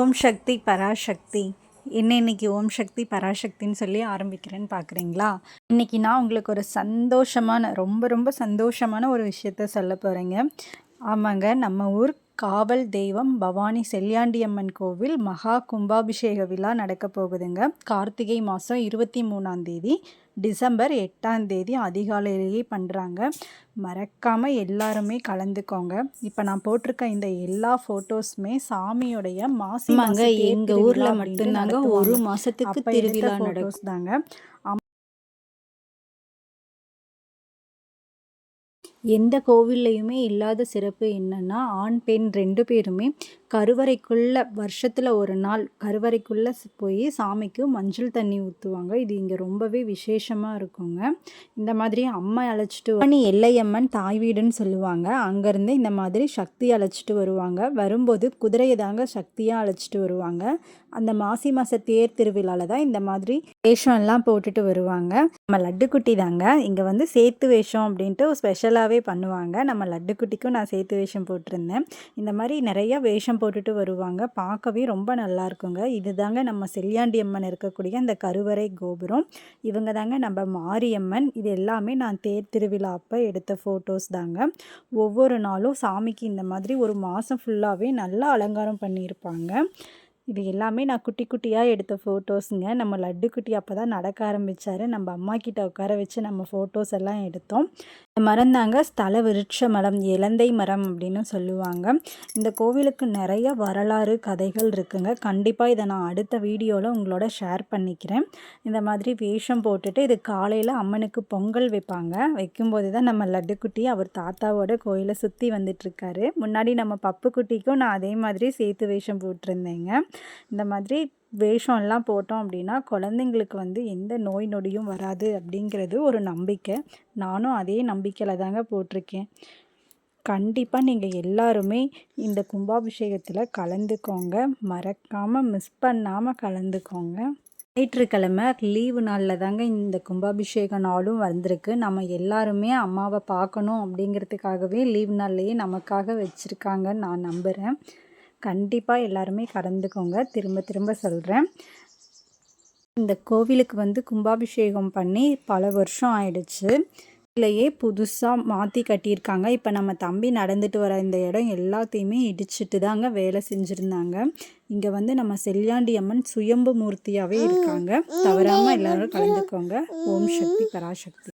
ஓம் சக்தி பராசக்தி. இன்னைக்கு ஓம் சக்தி பராசக்தின்னு சொல்லி ஆரம்பிக்கிறேன்னு பார்க்குறீங்களா? இன்றைக்கி நான் உங்களுக்கு ஒரு சந்தோஷமான ரொம்ப சந்தோஷமான ஒரு விஷயத்த சொல்ல போகிறேங்க. ஆமாங்க, நம்ம ஊர் காவல் தெய்வம் பவானி செல்லியாண்டியம்மன் கோவில் மகா கும்பாபிஷேக விழா நடக்க போகுதுங்க. கார்த்திகை மாதம் 23ஆம் தேதி, டிசம்பர் 8ஆம் தேதி அதிகாலையிலேயே பண்ணுறாங்க. மறக்காமல் எல்லாருமே கலந்துக்கோங்க. இப்போ நான் போட்டிருக்க இந்த எல்லா ஃபோட்டோஸுமே சாமியோடைய மாசிமாங்க எங்கள் ஊரில் மட்டும்தாங்க ஒரு மாதத்துக்கு திருவிழா ஃபோட்டோஸ் தாங்க. எந்த கோவில்லையுமே இல்லாத சிறப்பு என்னென்னா, ஆண் பெண் 2 பேருமே கருவறைக்குள்ளே வருஷத்தில் ஒரு நாள் கருவறைக்குள்ளே போய் சாமிக்கு மஞ்சள் தண்ணி ஊற்றுவாங்க. இது இங்கே ரொம்பவே விசேஷமாக இருக்குங்க. இந்த மாதிரி அம்மா அழைச்சிட்டு எல்லையம்மன் தாய் வீடுன்னு சொல்லுவாங்க. அங்கேருந்து இந்த மாதிரி சக்தி அழைச்சிட்டு வருவாங்க. வரும்போது குதிரையை தாங்க சக்தியாக அழைச்சிட்டு வருவாங்க. அந்த மாசி மாத தேர் திருவிழாவில் தான் இந்த மாதிரி வேஷம் எல்லாம் போட்டுட்டு வருவாங்க. நம்ம லட்டுக்குட்டி தாங்க இங்கே வந்து சேத்து வேஷம் அப்படின்ட்டு ஸ்பெஷலாகவே பண்ணுவாங்க. நம்ம லட்டுக்குட்டிக்கும் நான் சேத்து வேஷம் போட்டிருந்தேன். இந்த மாதிரி நிறைய வேஷம் போட்டுட்டு வருவாங்க. பார்க்கவே ரொம்ப நல்லா இருக்குங்க. இது தாங்க நம்ம செல்லியாண்டி அம்மன் இருக்கக்கூடிய அந்த கருவறை கோபுரம். இவங்க தாங்க நம்ம மாரியம்மன். இது எல்லாமே நான் தேர் திருவிழா அப்போ எடுத்த ஃபோட்டோஸ் தாங்க. ஒவ்வொரு நாளும் சாமிக்கு இந்த மாதிரி ஒரு மாதம் ஃபுல்லாகவே நல்லா அலங்காரம் பண்ணியிருப்பாங்க. இது எல்லாமே நான் குட்டி குட்டியாக எடுத்த ஃபோட்டோஸுங்க. நம்ம லட்டுக்குட்டி அப்போ தான் நடக்க ஆரம்பித்தார். நம்ம அம்மா கிட்ட உட்கார வச்சு நம்ம ஃபோட்டோஸ் எல்லாம் எடுத்தோம். மரம் தாங்க ஸ்தல விருட்ச மரம், இலந்தை மரம் அப்படின்னு சொல்லுவாங்க. இந்த கோவிலுக்கு நிறைய வரலாறு கதைகள் இருக்குங்க. கண்டிப்பாக இதை நான் அடுத்த வீடியோவில் உங்களோட ஷேர் பண்ணிக்கிறேன். இந்த மாதிரி வேஷம் போட்டுட்டு இது காலையில் அம்மனுக்கு பொங்கல் வைப்பாங்க. வைக்கும்போது தான் நம்ம லட்டுக்குட்டி அவர் தாத்தாவோட கோயிலை சுற்றி வந்துட்டுருக்காரு. முன்னாடி நம்ம பப்புக்குட்டிக்கும் நான் அதே மாதிரி சேர்த்து வேஷம் போட்டிருந்தேங்க. இந்த மாதிரி வேஷம் எல்லாம் போட்டோம் அப்படின்னா குழந்தைங்களுக்கு வந்து எந்த நோய் நொடியும் வராது அப்படிங்கிறது ஒரு நம்பிக்கை. நானும் அதே நம்பிக்கையில் தாங்க போட்டிருக்கேன். கண்டிப்பாக நீங்கள் எல்லாருமே இந்த கும்பாபிஷேகத்தில் கலந்துக்கோங்க. மறக்காமல் மிஸ் பண்ணாமல் கலந்துக்கோங்க. ஞாயிற்றுக்கிழமை லீவு நாளில் தாங்க இந்த கும்பாபிஷேக நாளும் வந்திருக்கு. நம்ம எல்லாருமே அம்மாவை பார்க்கணும் அப்படிங்கிறதுக்காகவே லீவு நாள்லேயே நமக்காக வச்சுருக்காங்கன்னு நான் நம்புகிறேன். கண்டிப்பாக எல்லாருமே கலந்துக்கோங்க. திரும்ப சொல்கிறேன். இந்த கோவிலுக்கு வந்து கும்பாபிஷேகம் பண்ணி பல வருஷம் ஆயிடுச்சு. இதுலையே புதுசாக மாற்றி கட்டியிருக்காங்க. இப்போ நம்ம தம்பி நடந்துட்டு வர இந்த இடம் எல்லாத்தையுமே இடிச்சிட்டு தாங்க வேலை செஞ்சுருந்தாங்க. இங்கே வந்து நம்ம செல்லியாண்டி அம்மன் சுயம்பு மூர்த்தியாகவே இருக்காங்க. தவறாமல் எல்லோரும் கலந்துக்கோங்க. ஓம் சக்தி பராசக்தி.